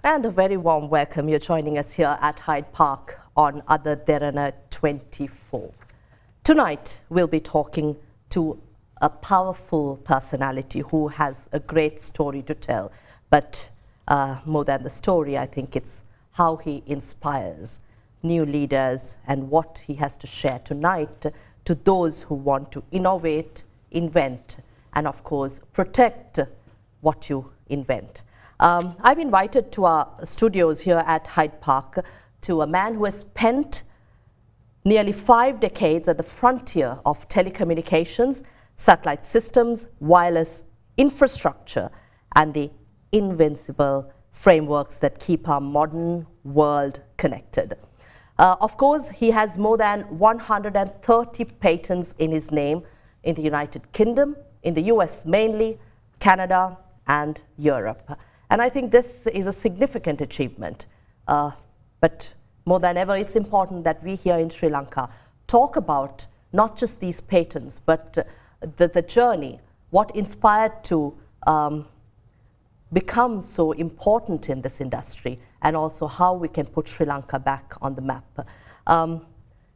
And a very warm welcome. You're joining us here at Hyde Park on Other Derana 24. Tonight, we'll be talking to a powerful personality who has a great story to tell. But more than the story, I think it's how he inspires new leaders and what he has to share tonight to those who want to innovate, invent, and of course, protect what you invent. I've invited to our studios here at Hyde Park to a man who has spent nearly 5 decades at the frontier of telecommunications, satellite systems, wireless infrastructure, and the invincible frameworks that keep our modern world connected. Of course, he has more than 130 patents in his name in the United Kingdom, in the US mainly, Canada, and Europe. And I think this is a significant achievement. But more than ever, it's important that we here in Sri Lanka talk about not just these patents, but the journey, what inspired to become so important in this industry, and also how we can put Sri Lanka back on the map.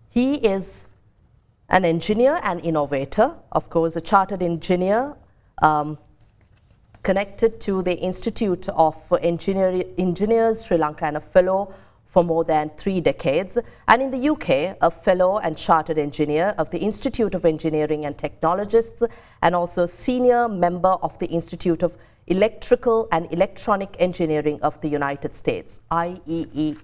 He is an engineer and innovator, of course, a chartered engineer, connected to the Institute of Engineers Sri Lanka and a fellow for more than 3 decades, and in the UK, a fellow and chartered engineer of the Institute of Engineering and Technologists, and also senior member of the Institute of Electrical and Electronic Engineering of the United States, IEEE.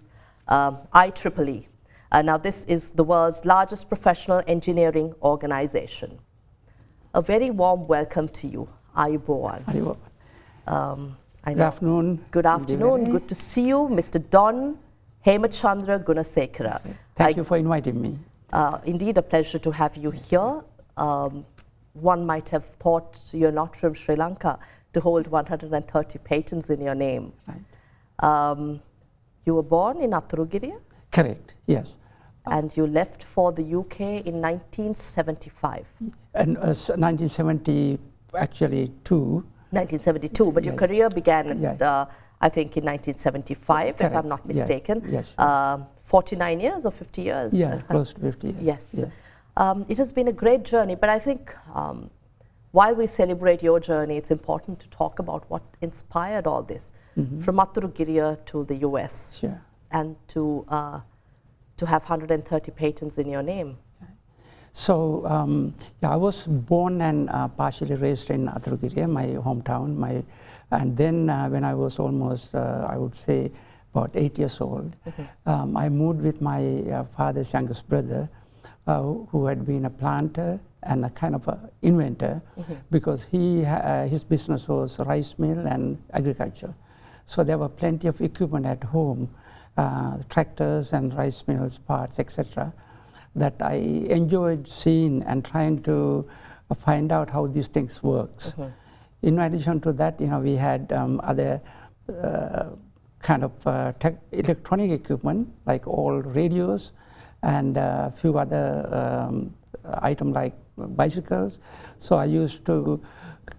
Now this is the world's largest professional engineering organization. A very warm welcome to you. Ayubowan. Good afternoon. Good afternoon. Good to see you, Mr. Don Hemachandra Gunasekara. Thank you for inviting me. Indeed, a pleasure to have you here. One might have thought you're not from Sri Lanka to hold 130 patents in your name. Right. You were born in Atturugiriya? Correct, yes. And you left for the UK in 1975? And 1970, actually, 1972, but your career began at, I think, in 1975, Correct. if I'm not mistaken. Yes. 49 years or 50 years? Yeah, close to 50 years. Yes. It has been a great journey, but I think while we celebrate your journey, it's important to talk about what inspired all this, from Atturugiriya to the US, Sure. and to have 130 patents in your name. So, I was born and partially raised in Atturugiriya, my hometown. And then when I was almost, I would say, about 8 years old, I moved with my father's youngest brother, who had been a planter and a kind of an inventor, because his business was rice mill and agriculture. So there were plenty of equipment at home, tractors and rice mills, parts, etc., that I enjoyed seeing and trying to find out how these things works. In addition to that, we had other kind of electronic equipment, like all radios and a few other items like bicycles. So I used to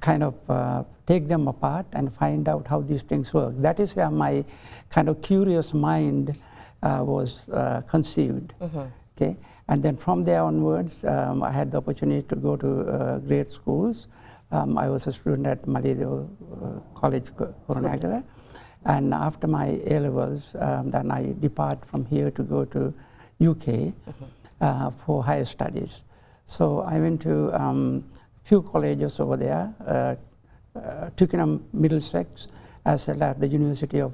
kind of take them apart and find out how these things work. That is where my kind of curious mind was conceived. Okay? And then from there onwards, I had the opportunity to go to grade schools. I was a student at Malido College, Coronagala. And after my A-levels, then I depart from here to go to UK for higher studies. So I went to few colleges over there, Twickenham, Middlesex, as well as the University of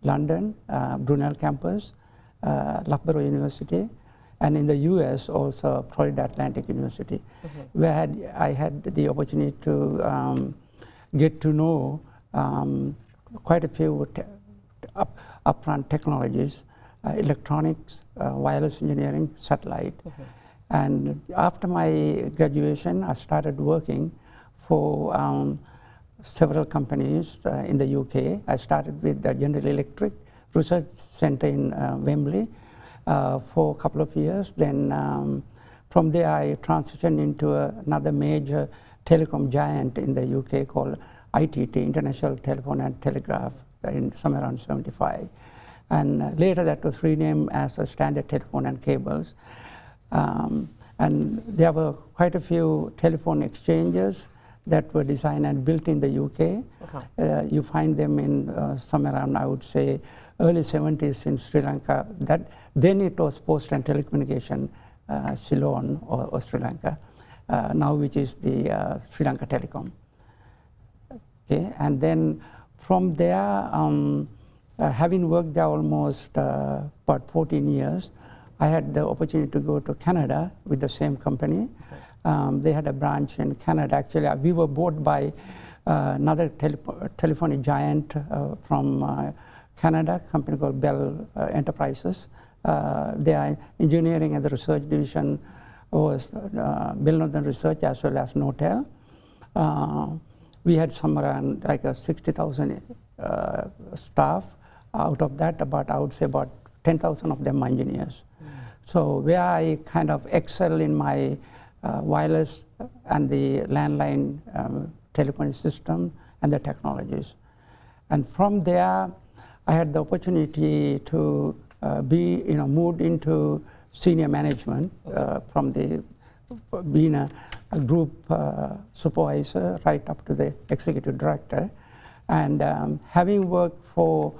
London, Brunel campus, Loughborough University, and in the US also Florida Atlantic University, where I had the opportunity to get to know quite a few upfront technologies, electronics, wireless engineering, satellite. And after my graduation, I started working for several companies in the UK. I started with the General Electric Research Center in Wembley for a couple of years. Then from there, I transitioned into another major telecom giant in the UK called ITT, International Telephone and Telegraph in somewhere around 75. And later that was renamed as a standard telephone and cables. And there were quite a few telephone exchanges that were designed and built in the UK. You find them in somewhere around, I would say, early 70s in Sri Lanka. Then it was Post and Telecommunication Ceylon or Sri Lanka, now which is the Sri Lanka Telecom. Okay, and then from there, having worked there almost about 14 years, I had the opportunity to go to Canada with the same company. They had a branch in Canada. Actually, we were bought by another telephonic giant from Canada, a company called Bell Enterprises. Their engineering and the research division was Bell Northern Research as well as Nortel. We had somewhere around like 60,000 staff. Out of that, I would say about 10,000 of them engineers. So where I kind of excel in my wireless and the landline telephony system and the technologies. And from there, I had the opportunity to be, moved into senior management from being a group supervisor right up to the executive director. And having worked for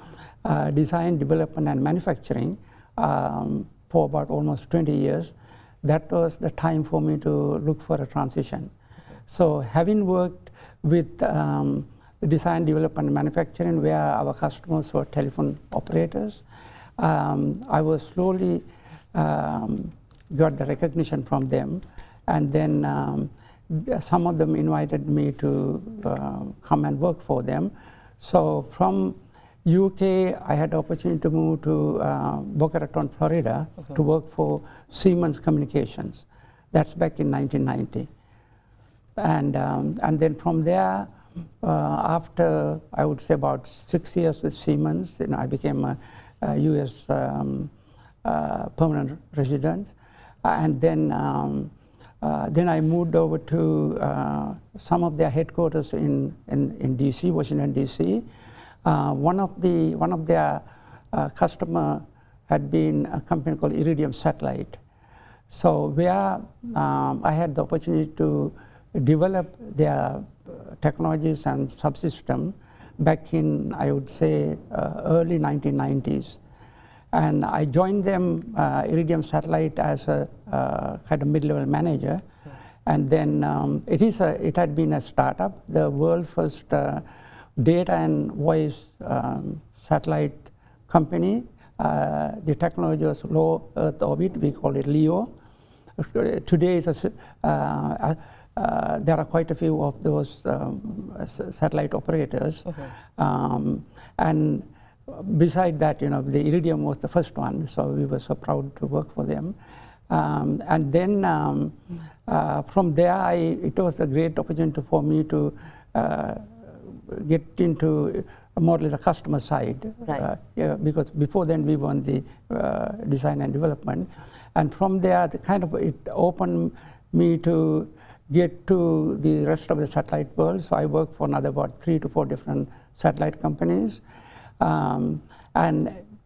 design, development, and manufacturing for about almost 20 years, that was the time for me to look for a transition. So having worked with design, development, and manufacturing, where our customers were telephone operators, I was slowly got the recognition from them, and then some of them invited me to come and work for them. So from UK, I had the opportunity to move to Boca Raton, Florida, to work for Siemens Communications. That's back in 1990. And then from there, after I would say about 6 years with Siemens, I became a US permanent resident. And then I moved over to some of their headquarters in DC, Washington, DC. One of their customer had been a company called Iridium Satellite. So where I had the opportunity to develop their technologies and subsystem back in, I would say, early 1990s. And I joined them, Iridium Satellite, as a kind of mid-level manager. And then it had been a startup, the world first data and voice satellite company. The technology was low Earth orbit, we call it LEO. Today, there are quite a few of those satellite operators. And beside that, the Iridium was the first one, so we were so proud to work for them. And then from there, it was a great opportunity for me to get into more or less the customer side. Right. Because before then we were on the design and development. And from there, it opened me to get to the rest of the satellite world. So I worked for another about 3 to 4 different satellite companies. And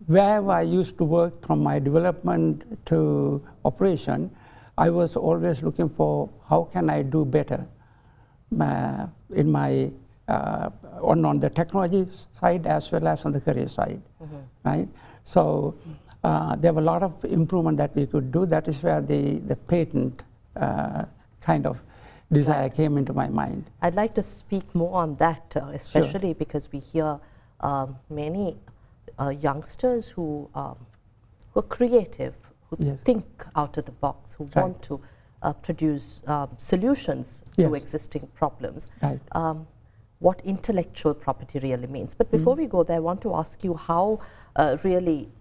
wherever I used to work, from my development to operation, I was always looking for how can I do better in my on the technology side as well as on the career side, right? So there were a lot of improvement that we could do. That is where the patent kind of desire came into my mind. I'd like to speak more on that, especially because we hear many youngsters who are creative, who think out of the box, who want to produce solutions to existing problems. Right. What intellectual property really means. But before we go there, I want to ask you how really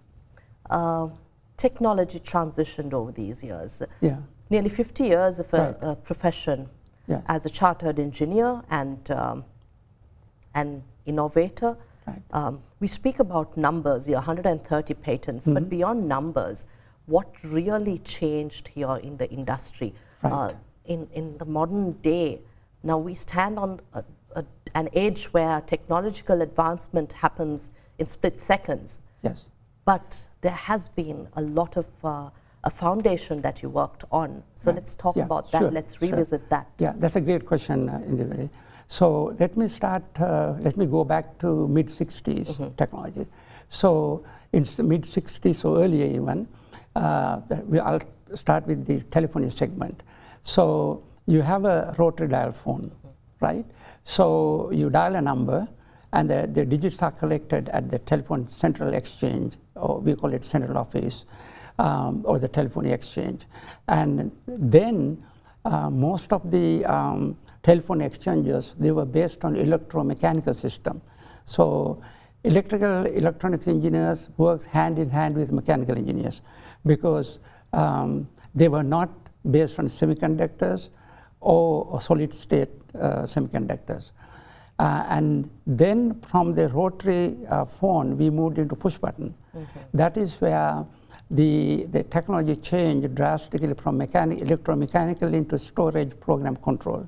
technology transitioned over these years. Nearly 50 years of a profession as a chartered engineer and an innovator. We speak about numbers, 130 patents, but beyond numbers, what really changed here in the industry? In the modern day, now we stand on an age where technological advancement happens in split seconds. Yes. But there has been a lot of a foundation that you worked on. So let's talk about that. Sure, let's revisit that. Yeah, that's a great question, Indeewari. So let me start, let me go back to mid-60s technology. So in mid-60s, so earlier even, I'll start with the telephony segment. So you have a rotary dial phone, right? So you dial a number, and the digits are collected at the telephone central exchange, or we call it central office, or the telephony exchange. And then most of the telephone exchanges, they were based on electromechanical system. So electronics engineers works hand in hand with mechanical engineers, because they were not based on semiconductors or solid state semiconductors. And then from the rotary phone, we moved into push button. That is where the technology changed drastically from electromechanical into storage program control.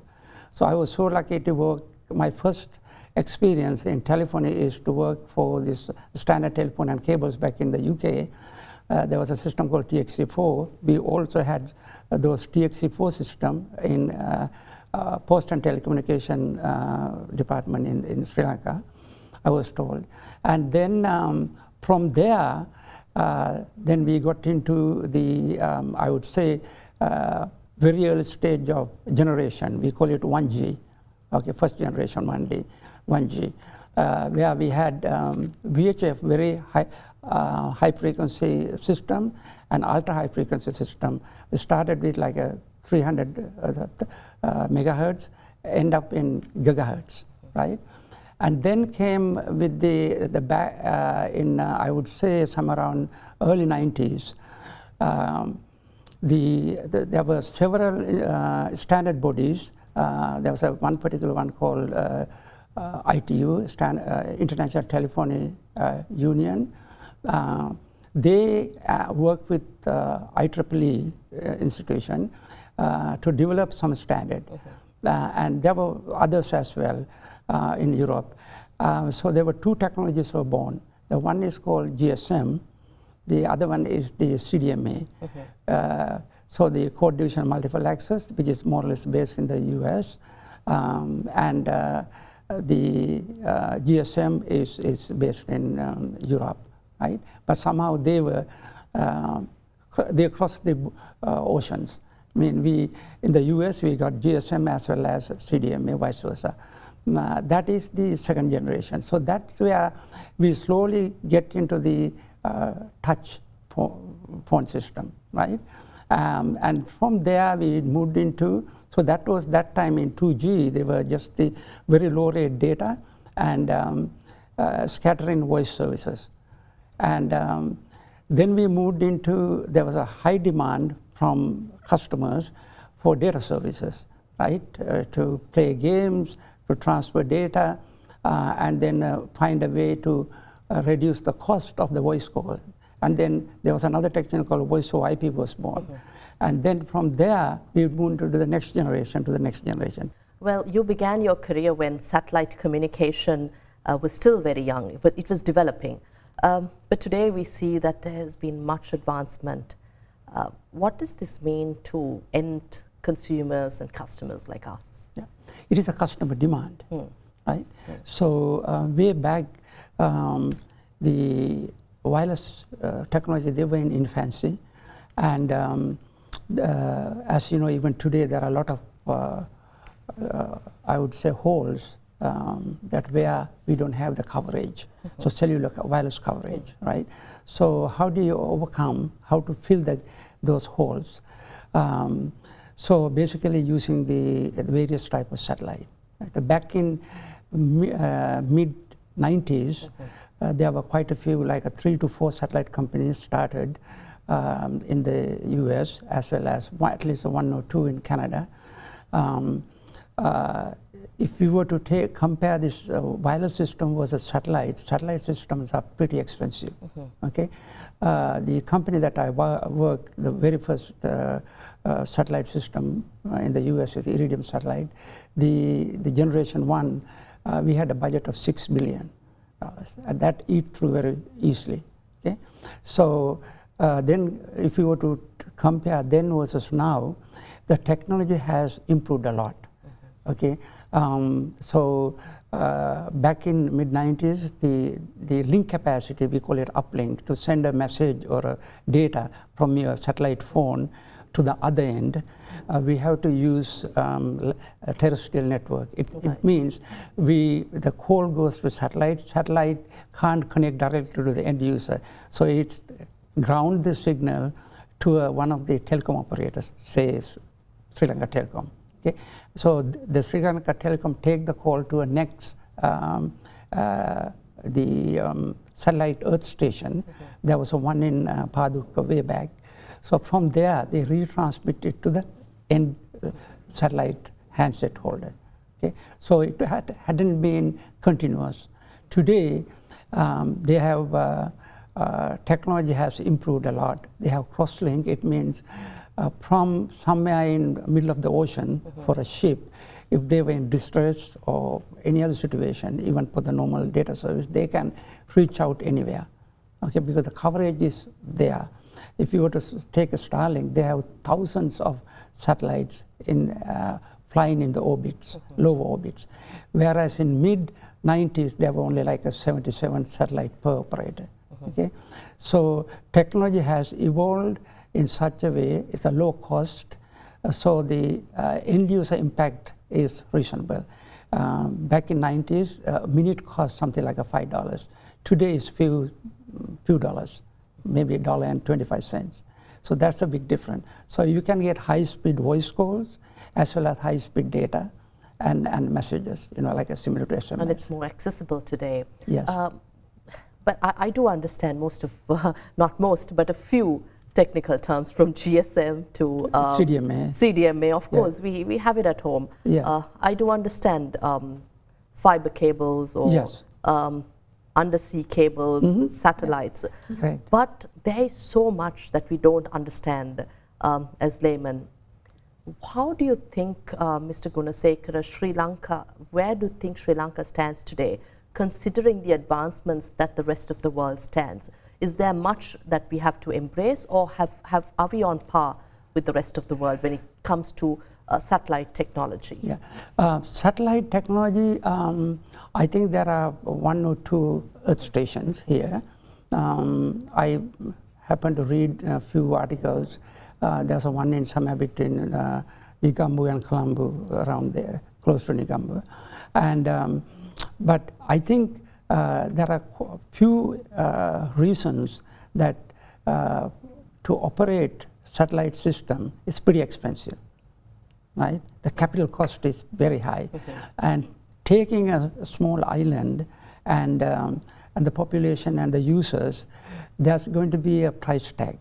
So I was so lucky to work. My first experience in telephony is to work for this standard telephone and cables back in the UK. There was a system called TXC4. We also had those TXC4 system in Post and Telecommunication Department in Sri Lanka, I was told. And then from there, then we got into the, I would say, very early stage of generation. We call it 1G, okay, first generation 1G, where we had VHF, very high frequency system, and ultra high frequency system. We started with like a 300 megahertz, end up in gigahertz, right? And then came with the back in I would say somewhere around early 90s. There were several standard bodies. There was one particular one called ITU, International Telephony Union. They work with IEEE institution to develop some standard. And there were others as well in Europe. So there were two technologies were born. The one is called GSM. The other one is the CDMA. So the code division multiple access, which is more or less based in the US. And the GSM is based in Europe, right? But somehow they crossed the oceans. I mean, in the US, we got GSM as well as CDMA, vice versa. That is the second generation. So that's where we slowly get into the touch phone system, right? And from there, we moved into, so that was that time in 2G, they were just the very low rate data and scattering voice services. And then we moved into, there was a high demand from customers for data services, right? To play games, to transfer data, and then find a way to reduce the cost of the voice call. And then there was another technology called voice over IP was born. And then from there, we moved to the next generation, Well, you began your career when satellite communication was still very young, but it was developing. But today we see that there has been much advancement. What does this mean to end consumers and customers like us? Yeah. It is a customer demand, right? So way back, the wireless technology, they were in infancy. And as you know, even today, there are a lot of, I would say, holes that where we don't have the coverage. So cellular wireless coverage, right? So how do you overcome, how to fill those holes? So basically using the various type of satellite. Right? Back in mid-90s, there were quite a few, like 3 to 4 satellite companies started in the US, as well as at least 1 or 2 in Canada. if we were to compare this wireless system versus satellite systems are pretty expensive. Okay, the company that I work, the very first satellite system in the US is Iridium satellite. The generation 1, we had a budget of $6 billion, and that eat through very easily. Okay, so then if you were to compare then versus now, the technology has improved a lot. Okay, so back in mid-90s, the link capacity, we call it uplink, to send a message or a data from your satellite phone to the other end, we have to use a terrestrial network. It means the call goes to satellite can't connect directly to the end user. So it's ground the signal to one of the telecom operators, say Sri Lanka Telecom. Okay? So the Sri Lanka Telecom take the call to a next satellite Earth station. There was one in Paduka way back. So from there, they retransmit it to the end satellite handset holder. Okay? So it hadn't been continuous. Today, they have technology has improved a lot. They have crosslink. It means from somewhere in the middle of the ocean for a ship, if they were in distress or any other situation, even for the normal data service, they can reach out anywhere. Okay, because the coverage is there. If you were to take a Starlink, they have thousands of satellites flying in the orbits, lower orbits. Whereas in mid-90s, there were only like a 77 satellite per operator. Okay, so technology has evolved in such a way, it's a low cost, so the end user impact is reasonable. Back in 90s, a minute cost something like $5. Today is few dollars, maybe $1.25. So that's a big difference. So you can get high-speed voice calls as well as high-speed data and messages, like a similar to SMS. And it's more accessible today. Yes. But I do understand most of, not most, but a few technical terms from GSM to CDMA, of course, we have it at home. Yeah. I do understand fiber cables or undersea cables, satellites. Right. But there is so much that we don't understand as laymen. How do you think, Mr. Gunasekara, Sri Lanka, where do you think Sri Lanka stands today, considering the advancements that the rest of the world stands? Is there much that we have to embrace, or are we on par with the rest of the world when it comes to satellite technology? Yeah, satellite technology, I think there are 1 or 2 Earth stations here. I happened to read a few articles. There's one in somewhere between Nigambu and Colombo, around there, close to Nigambu. And, but I think there are a few reasons that to operate satellite system is pretty expensive, right? The capital cost is very high. And taking a small island and the population and the users, there's going to be a price tag.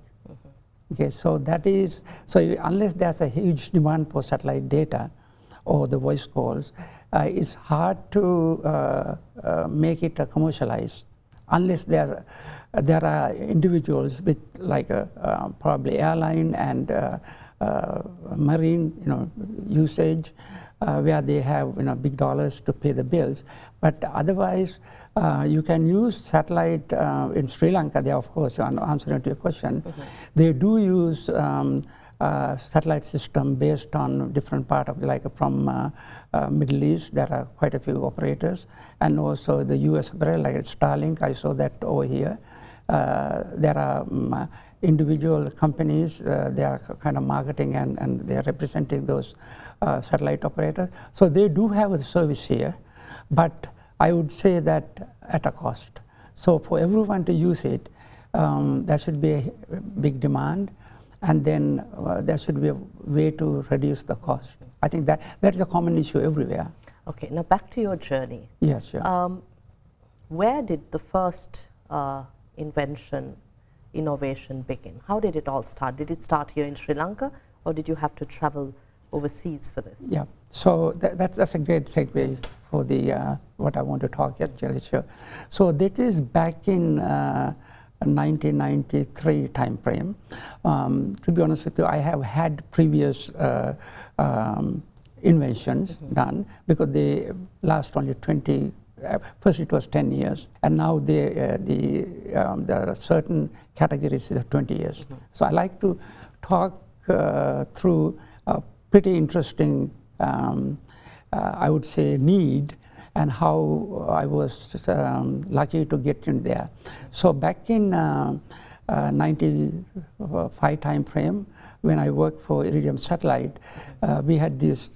Okay, so that is, so unless there's a huge demand for satellite data or the voice calls, it's hard to make it commercialize, unless there are individuals with like probably airline and marine usage where they have big dollars to pay the bills. But otherwise, you can use satellite in Sri Lanka. They, of course, answering to your question, they do use satellite system based on different part of, like from Middle East. There are quite a few operators, and also the US operator, like Starlink. I saw that over here. There are individual companies. They are kind of marketing and they are representing those satellite operators. So they do have a service here, but I would say that at a cost. So for everyone to use it, there should be a big demand, and then there should be a way to reduce the cost. I think that is a common issue everywhere. Okay, now back to your journey. Yes, sure. Where did the first innovation begin? How did it all start? Did it start here in Sri Lanka, or did you have to travel overseas for this. Yeah, so that's a great segue for the what I want to talk actually. Sure. So that is back in 1993 time frame. To be honest with you, I have had previous inventions done, because they last only 20. First it was 10 years, and now there are certain categories of 20 years. So I like to talk through a pretty interesting, I would say, need, and how I was lucky to get in there. So back in 95 time frame, when I worked for Iridium Satellite, we had these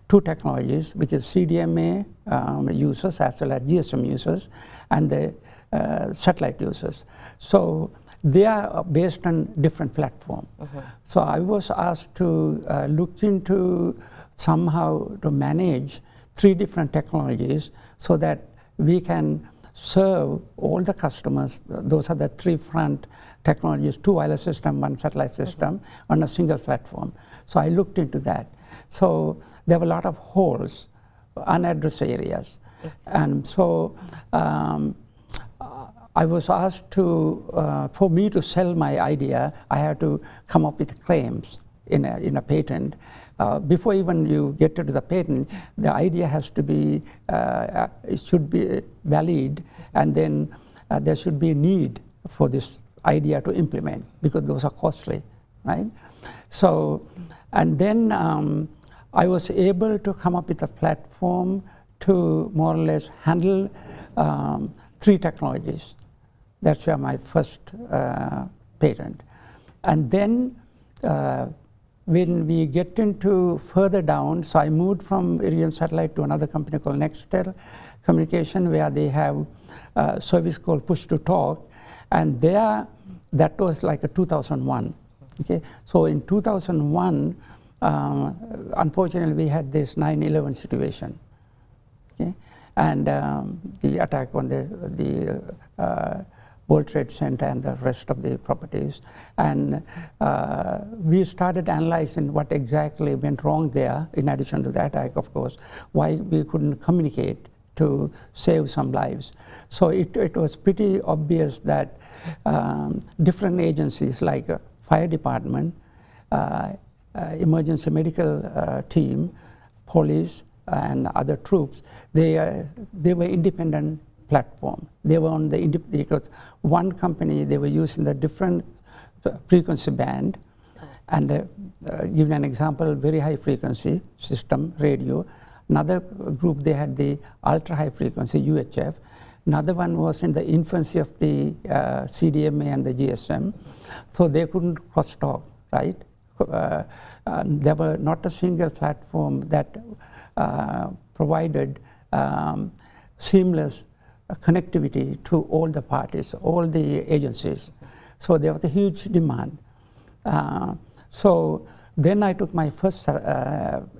two technologies, which is CDMA users as well as GSM users, and the satellite users. So they are based on different platforms. So I was asked to look into somehow to manage 3 different technologies so that we can serve all the customers. Those are the 3 front technologies, 2 wireless system, 1 satellite system on a single platform. So I looked into that. So there were a lot of holes, unaddressed areas. And so I was asked to, for me to sell my idea, I had to come up with claims in a patent. Before even you get to the patent, the idea has to be, it should be valid, and then there should be a need for this idea to implement, because those are costly, right? So, and then I was able to come up with a platform to more or less handle 3 technologies. That's where my first patent. And then when we get into further down, so I moved from Iridium Satellite to another company called Nextel Communication, where they have a service called Push to Talk, and there, that was like a 2001. Okay, so in 2001, unfortunately, we had this 9/11 situation, okay, and the attack on the World Trade Center and the rest of the properties, and we started analyzing what exactly went wrong there. In addition to the attack, of course, why we couldn't communicate to save some lives. So it was pretty obvious that different agencies like fire department, emergency medical team, police, and other troops, they were independent platform. They were on the because one company, they were using the different frequency band, and give an example, very high frequency system radio. Another group, they had the ultra high frequency UHF. Another one was in the infancy of the CDMA and the GSM, so they couldn't cross talk, right? There were not a single platform that provided seamless connectivity to all the parties, all the agencies. So there was a huge demand. So then I took my first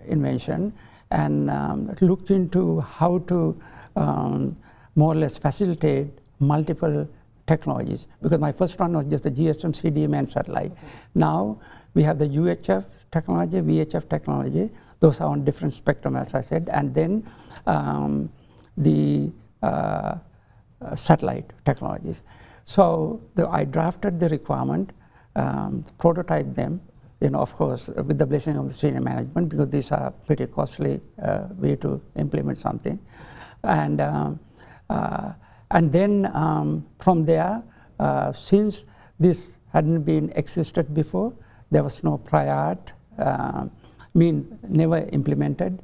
invention and looked into how to more or less facilitate multiple technologies, because my first one was just the GSM, CDMA, and satellite. Now we have the UHF technology, VHF technology. Those are on different spectrum, as I said, and then the satellite technologies. So I drafted the requirement, prototyped them, of course, with the blessing of the senior management, because these are pretty costly way to implement something. And then from there, since this hadn't been existed before, there was no prior art, never implemented.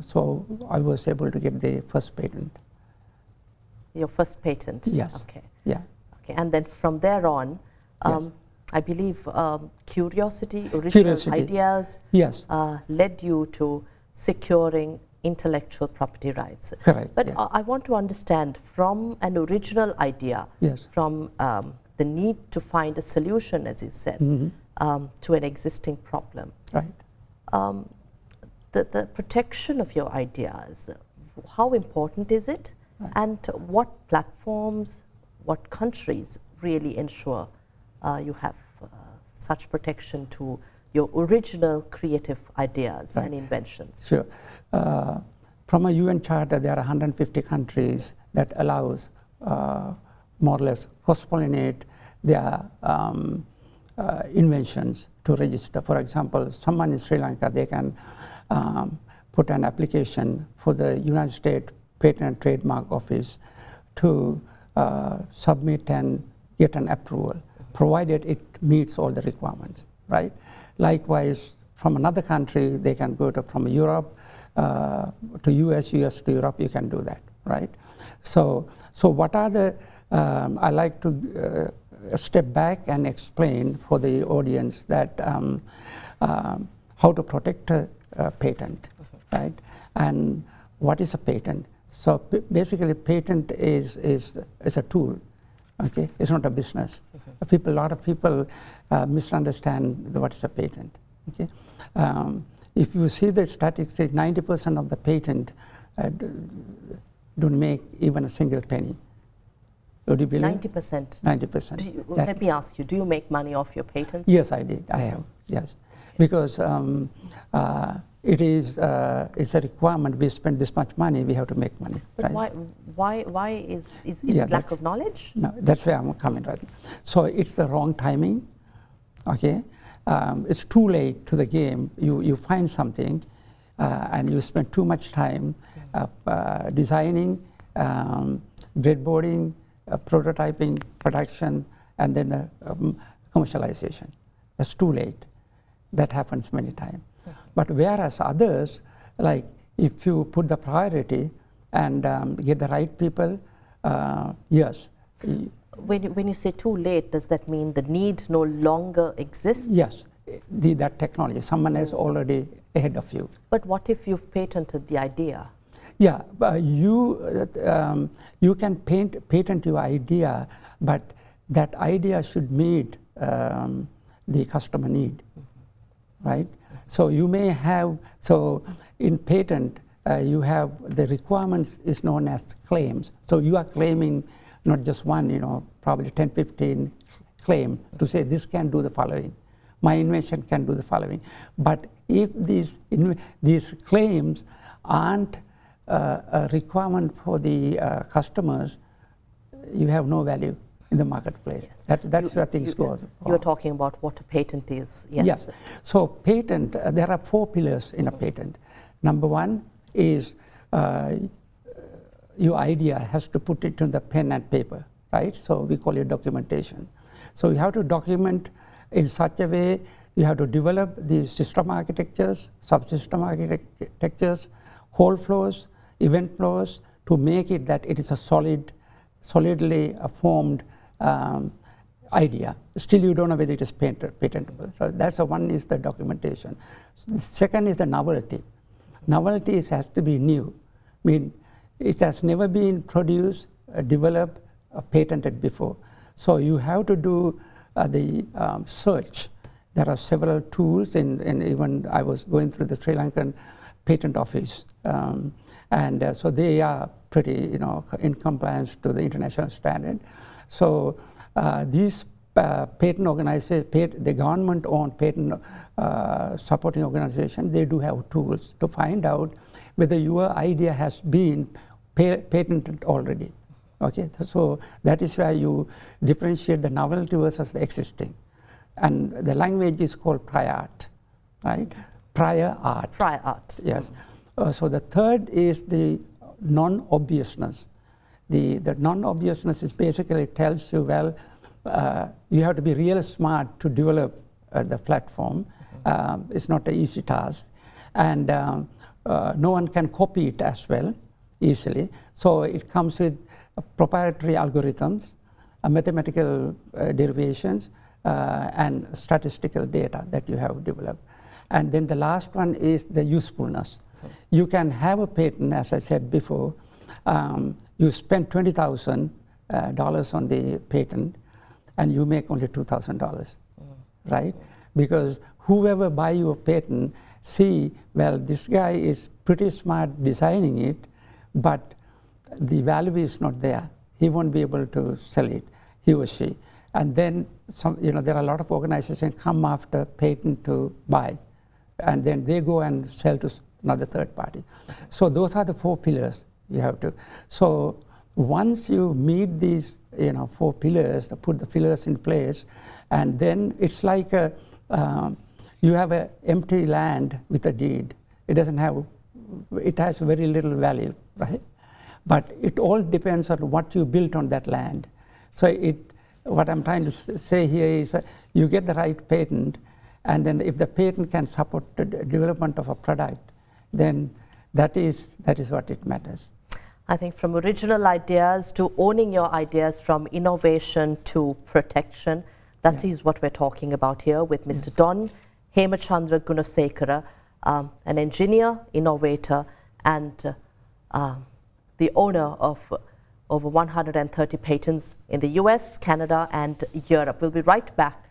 So I was able to get the first patent. Your first patent? Yes. Okay. Yeah. Okay, and then from there on, yes. I believe curiosity, original ideas yes. Led you to securing intellectual property rights. Correct. But yeah. I want to understand, from an original idea, yes. from the need to find a solution, as you said, to an existing problem. Right. The protection of your ideas, how important is it? Right. And what platforms, what countries really ensure you have such protection to your original creative ideas Right. and inventions? Sure. From a UN charter, there are 150 countries that allows more or less cross-pollinate their inventions to register. For example, someone in Sri Lanka, they can put an application for the United States Patent and Trademark Office to submit and get an approval, provided it meets all the requirements, right? Likewise, from another country, they can go to from Europe to US, US to Europe, you can do that, right? So what are the, I like to step back and explain for the audience that how to protect a patent, right? And what is a patent? So basically, patent is a tool, okay? It's not a business. A lot of people misunderstand what is a patent, okay? If you see the statistics, 90% of the patent don't make even a single penny. Would you believe? 90%? 90%. Let me ask you, do you make money off your patents? Yes, I did. I have, yes. Because it's a requirement. We spend this much money, we have to make money. But right? why is it lack of knowledge? No, that's where I'm coming right now. So it's the wrong timing, okay? It's too late to the game. You find something and you spend too much time designing, breadboarding, prototyping, production, and then commercialization. That's too late. That happens many times. But whereas others, like if you put the priority and get the right people, yes. When you say too late, does that mean the need no longer exists? Yes, that technology, someone is already ahead of you. But what if you've patented the idea? Yeah, you can patent your idea, but that idea should meet the customer need, right? So you may have, so in patent, you have the requirements is known as claims. So you are claiming not just one, probably 10, 15 claim to say this can do the following. My invention can do the following. But if these claims aren't a requirement for the customers, you have no value in the marketplace. Yes. That's where things go. You're talking about what a patent is, yes. Yes. So patent, there are 4 pillars in a patent. Number one is your idea has to put it on the pen and paper, right? So we call it documentation. So you have to document in such a way, you have to develop the system architectures, subsystem architectures, whole flows, event flows, to make it that it is a solidly formed idea. Still you don't know whether it is patentable. So that's the one, is the documentation. The second is the novelty. Novelty has to be new. I mean, it has never been produced, developed, patented before. So you have to do the search. There are several tools, and even I was going through the Sri Lankan patent office. So they are pretty, in compliance to the international standard. So these patent organizations, the government-owned patent supporting organization, they do have tools to find out whether your idea has been patented already. Okay, so that is where you differentiate the novelty versus the existing. And the language is called prior art, right? Prior art. Prior art. Yes. So the third is the non-obviousness. The non-obviousness is basically tells you, well, you have to be really smart to develop the platform. It's not an easy task. And no one can copy it as well easily. So it comes with proprietary algorithms, mathematical derivations, and statistical data that you have developed. And then the last one is the usefulness. You can have a patent, as I said before. You spend $20,000 on the patent, and you make only $2,000, right? Because whoever buy your patent see, well, this guy is pretty smart designing it, but the value is not there. He won't be able to sell it, he or she. And then there are a lot of organizations come after patent to buy, and then they go and sell to another third party. So those are the 4 pillars you have to. So once you meet these 4 pillars, put the pillars in place, and then it's like you have an empty land with a deed. It has very little value, right? But it all depends on what you built on that land. So what I'm trying to say here is you get the right patent, and then if the patent can support the development of a product, then that is what it matters. I think from original ideas to owning your ideas, from innovation to protection, that is what we're talking about here with Mr. Don Hemachandra Gunasekara, an engineer, innovator, and the owner of over 130 patents in the US, Canada, and Europe. We'll be right back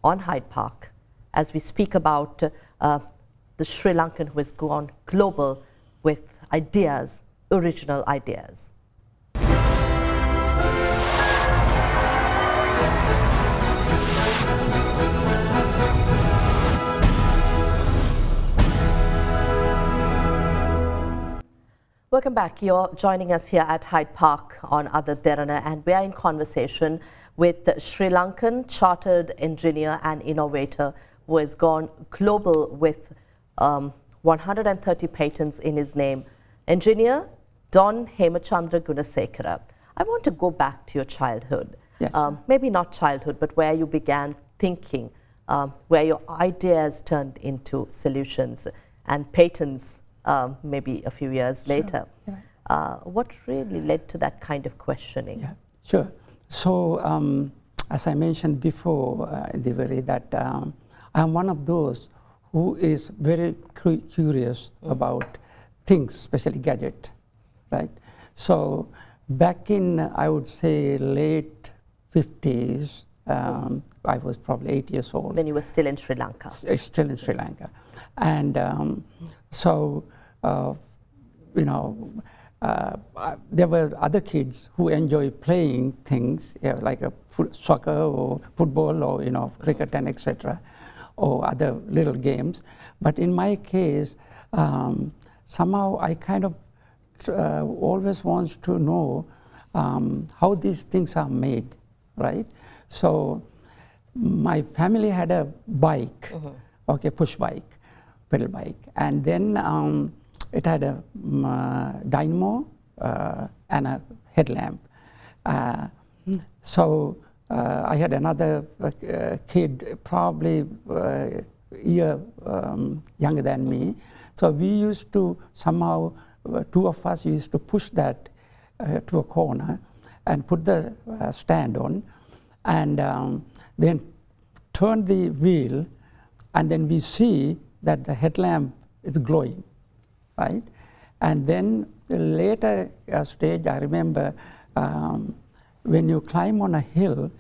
on Hyde Park as we speak about the Sri Lankan who has gone global with ideas, original ideas. Welcome back. You're joining us here at Hyde Park on At Derana, and we are in conversation with the Sri Lankan chartered engineer and innovator who has gone global with 130 patents in his name, engineer Don Hemachandra Gunasekara. I want to go back to your childhood. Yes. Maybe not childhood, but where you began thinking, where your ideas turned into solutions and patents maybe a few years later. Yeah. What really led to that kind of questioning? Yeah, sure. So as I mentioned before, Indeewari, that I'm one of those who is very curious about things, especially gadget, right? So back in, I would say, late 50s, I was probably 8 years old. When you were still in Sri Lanka. Still in Sri Lanka. And so, there were other kids who enjoy playing things, like soccer or football or, cricket and etc., or other little games. But in my case, somehow I kind of always want to know how these things are made, right? So my family had a bike, push bike, pedal bike, and then it had a dynamo and a headlamp. So I had another kid, probably a year younger than me. So we used to somehow, 2 of us used to push that to a corner and put the stand on, and then turn the wheel, and then we see that the headlamp is glowing, right? And then the later stage, I remember when you climb on a hill,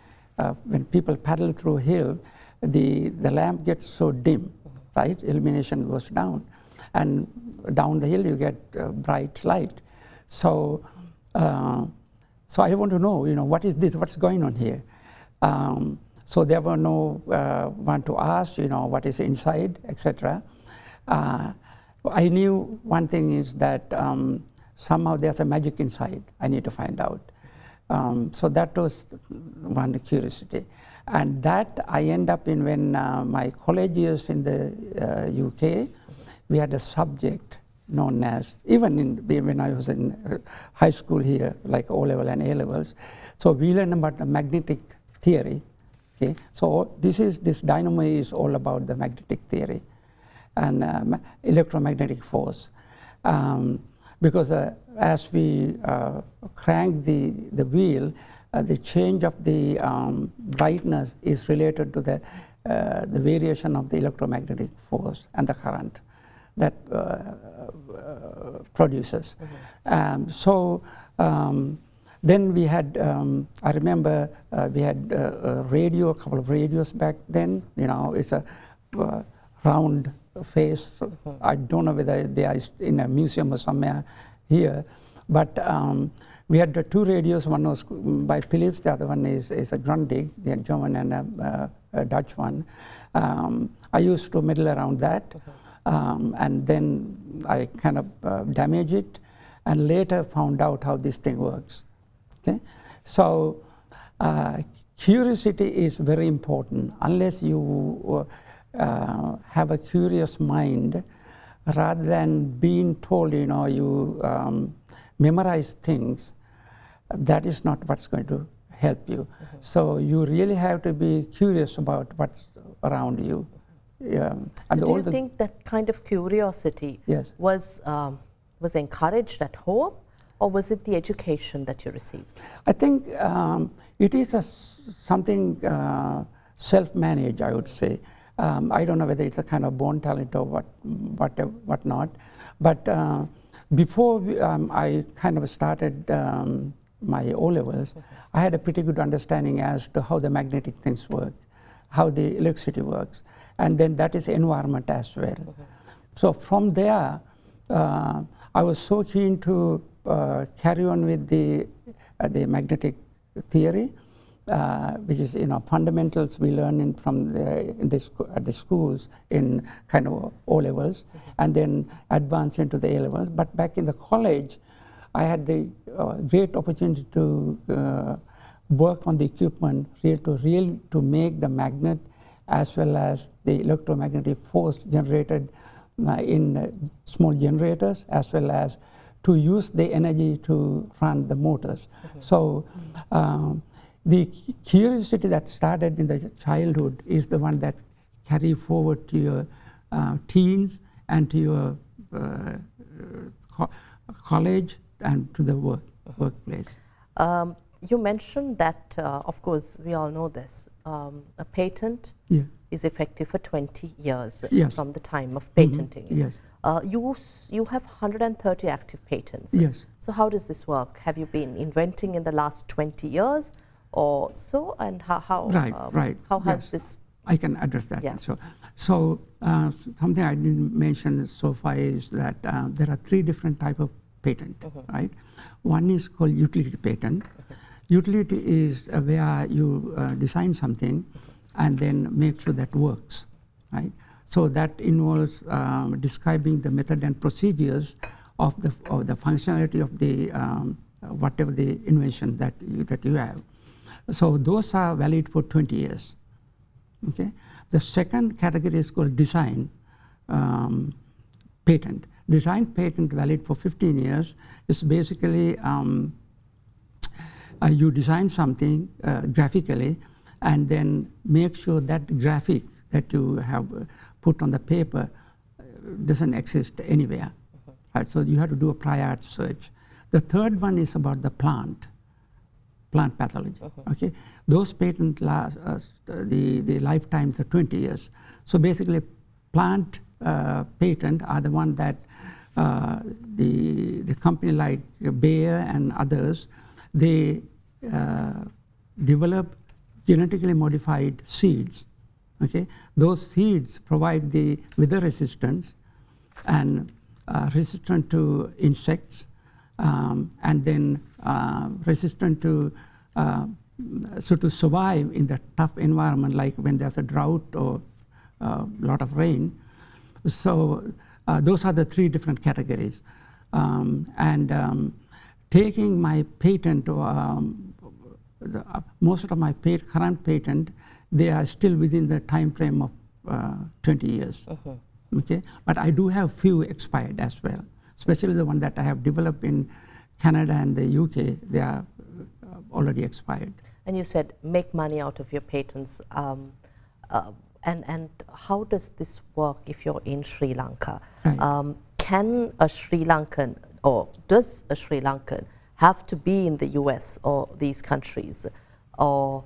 when people paddle through a hill, the lamp gets so dim, right? Illumination goes down, and down the hill you get bright light. So, so I want to know, what is this? What's going on here? So there were no one to ask, what is inside, etc. I knew one thing is that somehow there's a magic inside. I need to find out. So that was one curiosity. And that I end up in when my college years in the UK, we had a subject known as, even when I was in high school here, like O-level and A-levels, so we learned about the magnetic theory. Okay? So this dynamo is all about the magnetic theory and electromagnetic force. Because as we crank the wheel, the change of the brightness is related to the variation of the electromagnetic force and the current that produces. So then we had, I remember we had a radio, a couple of radios back then. It's a round face. I don't know whether they are in a museum or somewhere here, but We had two radios, one was by Philips, the other one is a Grundig, the German and a Dutch one. I used to meddle around that, and then I kind of damaged it, and later found out how this thing works. Okay? So curiosity is very important. Unless you have a curious mind, rather than being told, you memorize things, that is not what's going to help you. So you really have to be curious about what's around you. So do you think that kind of curiosity was encouraged at home, or was it the education that you received? I think it is something self-managed, I would say. I don't know whether it's a kind of born talent or what not. But before I kind of started my O-levels, I had a pretty good understanding as to how the magnetic things work, how the electricity works, and then that is environment as well. So from there, I was so keen to carry on with the magnetic theory, which is fundamentals we learn at the schools in kind of O-levels, and then advance into the A-levels. But back in the college, I had the great opportunity to work on the equipment to make the magnet as well as the electromagnetic force generated in small generators, as well as to use the energy to run the motors. So the curiosity that started in the childhood is the one that carry forward to your teens and to your college and to the workplace. You mentioned that, of course, we all know this, a patent is effective for 20 years from the time of patenting. Yes. You have 130 active patents. Yes. So how does this work? Have you been inventing in the last 20 years or so? And how has this? I can address that. Yeah. So something I didn't mention so far is that there are three different types of patent, right? One is called utility patent. Utility is where you design something and then make sure that works, right? So that involves describing the method and procedures of the functionality of the whatever the invention that you have. So those are valid for 20 years. Okay. The second category is called design patent. Design patent valid for 15 years is basically you design something graphically and then make sure that graphic that you have put on the paper doesn't exist anywhere. Right? So you have to do a prior art search. The third one is about the plant pathology. Okay, those patents last the lifetimes are 20 years. So basically, plant patent are the one that the company like Bayer and others, they develop genetically modified seeds. Okay, those seeds provide the weather resistance and resistant to insects, and then resistant to to survive in the tough environment, like when there's a drought or a lot of rain. So those are the three different categories. Taking my patent, most of my current patent, they are still within the time frame of 20 years. Okay, but I do have few expired as well, especially the one that I have developed in Canada and the UK. They are already expired. And you said make money out of your patents. And how does this work if you're in Sri Lanka? Right. Can a Sri Lankan, or does a Sri Lankan have to be in the US or these countries, or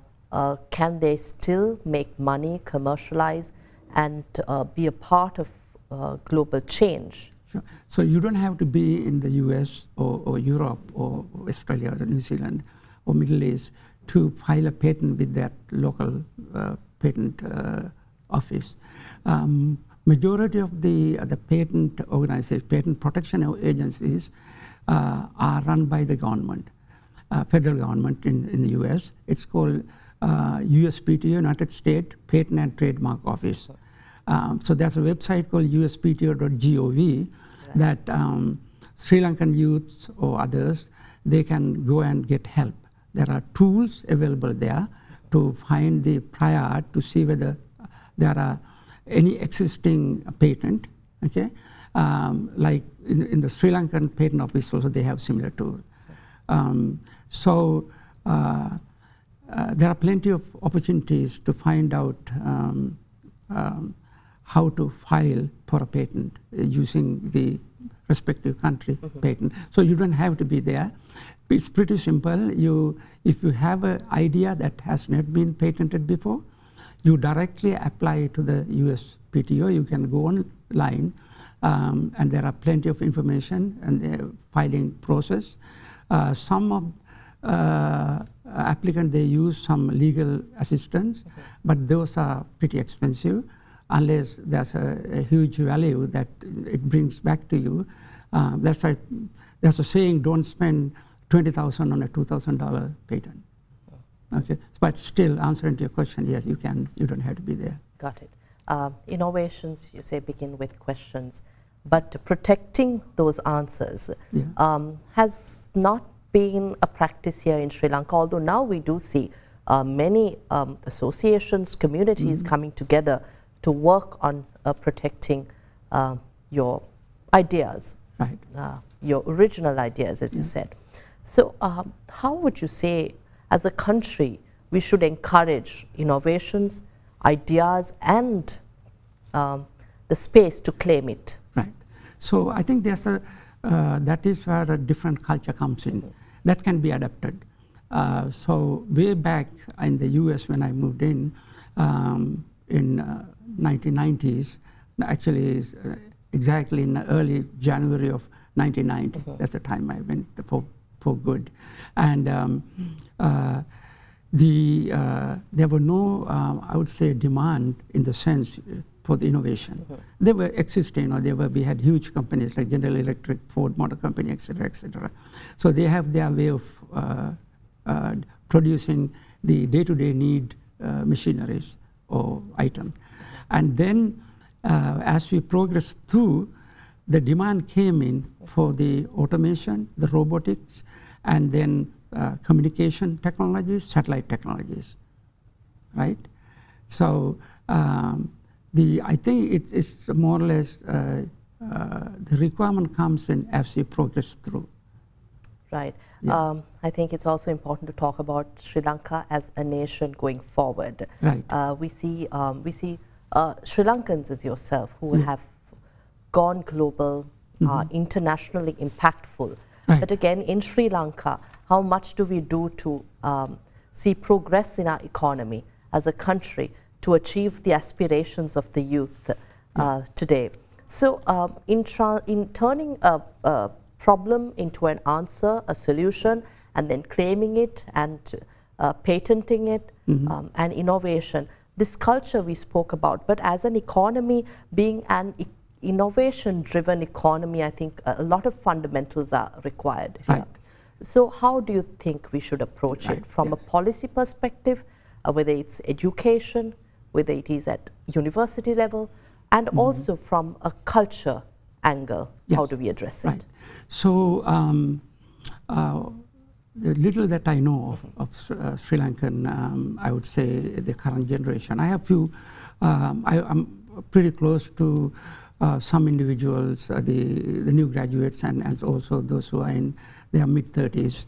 can they still make money, commercialize, and be a part of global change? Sure. So you don't have to be in the US or Europe or Australia or New Zealand or Middle East to file a patent with that local patent office. Majority of the patent organizations, patent protection agencies are run by the government. federal government in the US. It's called USPTO, United States Patent and Trademark Office. So there's a website called uspto.gov that Sri Lankan youths or others, they can go and get help. There are tools available there to find the prior art to see whether there are any existing patent, okay? Like in the Sri Lankan patent office also they have similar tools. There are plenty of opportunities to find out how to file for a patent using the respective country patent. So you don't have to be there. It's pretty simple. If you have an idea that has not been patented before, you directly apply to the USPTO. You can go online, and there are plenty of information and the filing process. Some of applicants, they use some legal assistance, but those are pretty expensive unless there's a huge value that it brings back to you. That's why there's a saying, don't spend $20,000 on a $2,000 patent. Okay, but still answering to your question, yes, you can, you don't have to be there. Got it. Innovations, you say, begin with questions, but protecting those answers has not been a practice here in Sri Lanka, although now we do see many associations, communities coming together to work on protecting your ideas, right. Your original ideas, as you said. So how would you say, as a country, we should encourage innovations, ideas, and the space to claim it? Right. So I think there's that is where a different culture comes in. That can be adapted. So way back in the US when I moved in 1990s, actually exactly in early January of 1990, that's the time I went for good. And there were no, I would say, demand in the sense for the innovation. They were existing, we had huge companies like General Electric, Ford Motor Company, etc., etc. So they have their way of producing the day-to-day need machineries or items. And then as we progressed through, the demand came in for the automation, the robotics, and then communication technologies, satellite technologies, right? So I think it's more or less the requirement comes in as we progress through. Right. Yeah. I think it's also important to talk about Sri Lanka as a nation going forward. Right. We see Sri Lankans as yourself who have gone global, internationally impactful. Right. But again, in Sri Lanka, how much do we do to see progress in our economy as a country to achieve the aspirations of the youth today? So in turning a problem into an answer, a solution, and then claiming it and patenting it, and innovation, this culture we spoke about, but as an economy, being an innovation-driven economy, I think a lot of fundamentals are required here. Right. So how do you think we should approach it from a policy perspective, whether it's education, whether it is at university level, and also from a culture angle, how do we address it? So the little that I know of Sri Lankan, I would say the current generation, I have few, I'm pretty close to some individuals, the new graduates and also those who are in their mid-30s,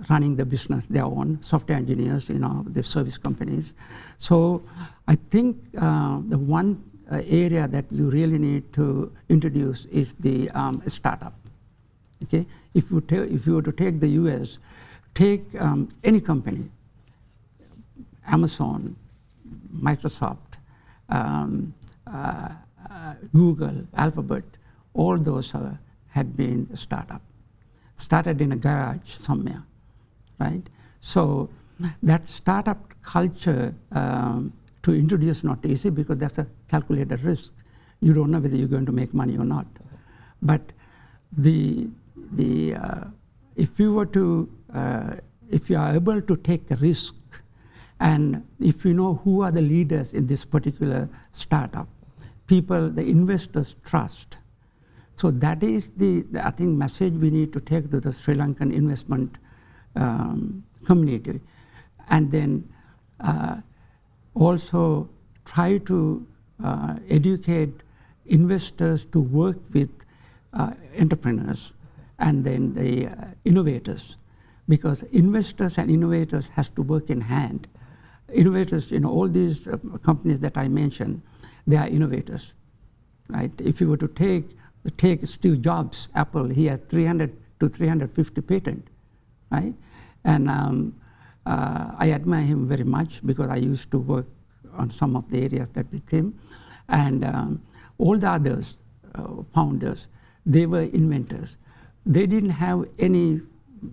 running the business, their own software engineers, the service companies. So I think the one area that you really need to introduce is the startup. Okay, if you were to take the US, take any company, Amazon, Microsoft, Google, Alphabet, all those had been startup. Started in a garage somewhere, right? So that startup culture to introduce not easy because that's a calculated risk. You don't know whether you're going to make money or not. But if you were to if you are able to take a risk, and if you know who are the leaders in this particular startup, people, the investors trust. So that is the I think, message we need to take to the Sri Lankan investment community. And then also try to educate investors to work with entrepreneurs and then the innovators, because investors and innovators has to work in hand. Innovators, all these companies that I mentioned, they are innovators, right? If you were to take Steve Jobs, Apple, he has 300 to 350 patents, right? And I admire him very much because I used to work on some of the areas that with him. And all the others, founders, they were inventors. They didn't have any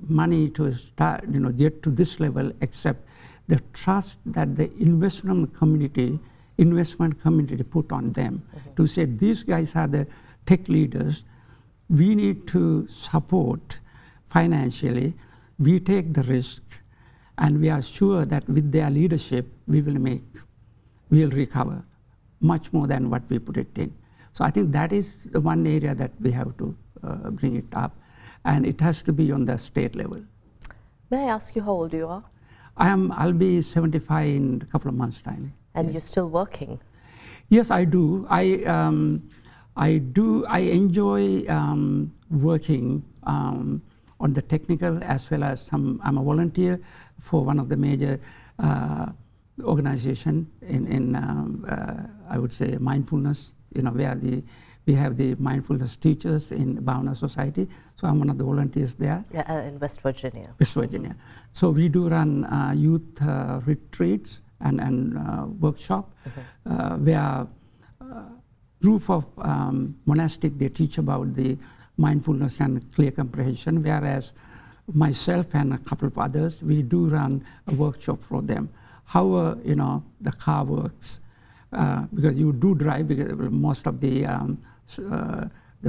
money to start, get to this level, except the trust that the investment community put on them to say, these guys are the tech leaders. We need to support financially. We take the risk, and we are sure that with their leadership, we will recover much more than what we put it in. So I think that is the one area that we have to bring it up, and it has to be on the state level. May I ask you how old you are? I'll be 75 in a couple of months' time. And you're still working? Yes, I do. I enjoy working on the technical as well as I'm a volunteer for one of the major organization in I would say mindfulness, where we have the mindfulness teachers in Bhavana Society. So I'm one of the volunteers there. Yeah, in West Virginia. West Virginia. So we do run youth retreats and workshop where group of monastic, they teach about the mindfulness and clear comprehension, whereas myself and a couple of others, we do run a workshop for them. How the car works, because you do drive, because most of the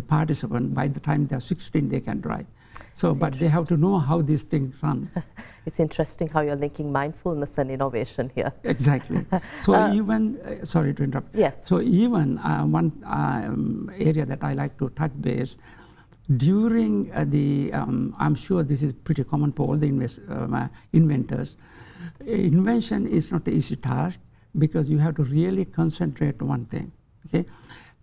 participants, by the time they're 16, they can drive. So, but they have to know how this thing runs. It's interesting how you're linking mindfulness and innovation here. Exactly. So even, sorry to interrupt. Yes. So even one area that I like to touch base, during I'm sure this is pretty common for all the inventors, invention is not an easy task because you have to really concentrate on one thing. Okay,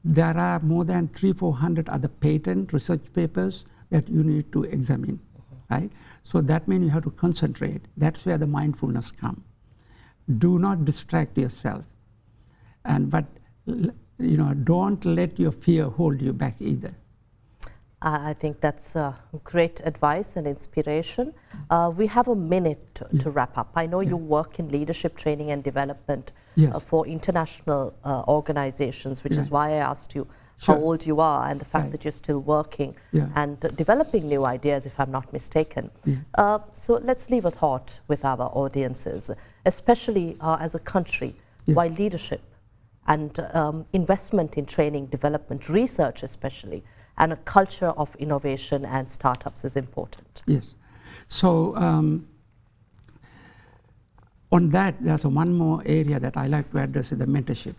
there are more than 300-400 other patent research papers that you need to examine, right? So that means you have to concentrate. That's where the mindfulness comes. Do not distract yourself, but don't let your fear hold you back either. I think that's great advice and inspiration. We have a minute to wrap up. I know you work in leadership training and development for international organizations, which is why I asked you how old you are and the fact that you're still working and developing new ideas, if I'm not mistaken. So let's leave a thought with our audiences, especially as a country, why leadership and investment in training, development, research especially, and a culture of innovation and startups is important. Yes. So on that, there's one more area that I like to address, is the mentorship,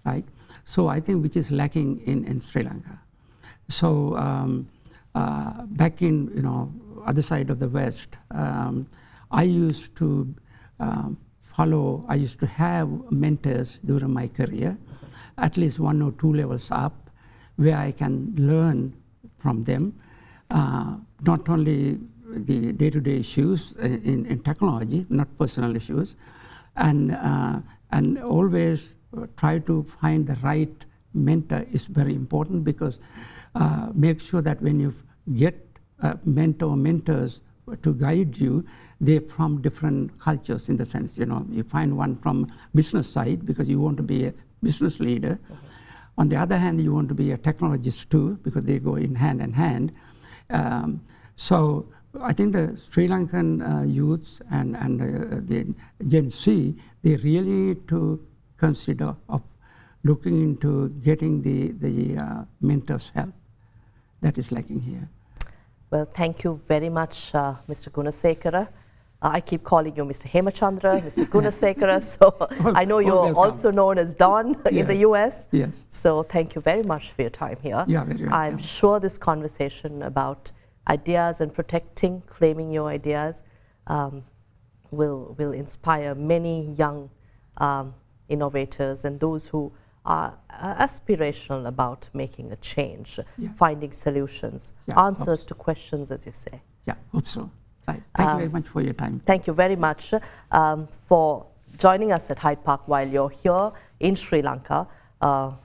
right? So I think which is lacking in Sri Lanka. So back in other side of the West, I used to I used to have mentors during my career, at least 1 or 2 levels up, where I can learn from them, not only the day-to-day issues in technology, not personal issues, and always try to find the right mentor is very important, because make sure that when you get a mentor or mentors to guide you, they're from different cultures, in the sense, you find one from business side because you want to be a business leader. On the other hand, you want to be a technologist too, because they go in hand. So I think the Sri Lankan youths and the Gen Z, they really need to consider of looking into getting the mentors' help. That is lacking here. Well, thank you very much, Mr. Gunasekara. I keep calling you Mr. Hemachandra, Mr. Gunasekara, so I know you're also known as Don in the US. Yes. So thank you very much for your time here. Yeah, very welcome. I'm sure this conversation about ideas and protecting, claiming your ideas will inspire many young innovators and those who are aspirational about making a change, finding solutions, answers to questions, as you say. Yeah, hope so. Right. Thank you very much for your time. Thank you very much for joining us at Hyde Park while you're here in Sri Lanka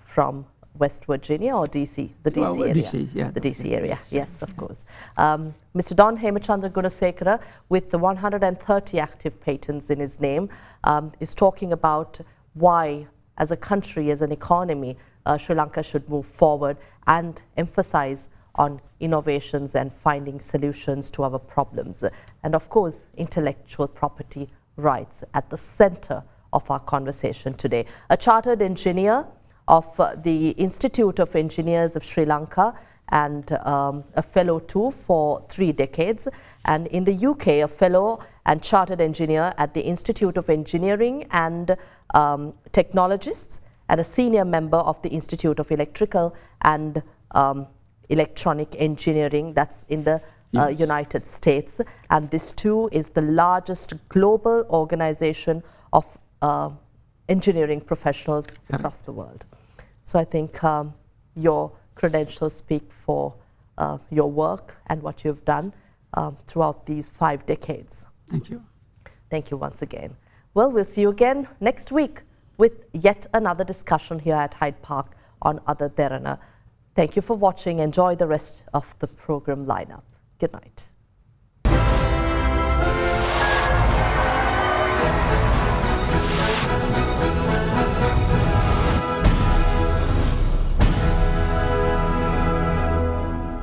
from West Virginia or DC, the DC area. DC, yeah. The DC area, yes, of course. Mr. Don Hemachandra Gunasekara, with the 130 active patents in his name, is talking about why, as a country, as an economy, Sri Lanka should move forward and emphasize on innovations and finding solutions to our problems. And of course, intellectual property rights at the center of our conversation today. A chartered engineer of the Institute of Engineers of Sri Lanka and a fellow too for 3 decades. And in the UK, a fellow and chartered engineer at the Institute of Engineering and Technologists and a senior member of the Institute of Electrical and Electronic Engineering, that's in the United States. And this too is the largest global organization of engineering professionals across the world. So I think your credentials speak for your work and what you've done throughout these 5 decades. Thank you. Thank you once again. Well, we'll see you again next week with yet another discussion here at Hyde Park on other Derana. Thank you for watching. Enjoy the rest of the program lineup. Good night.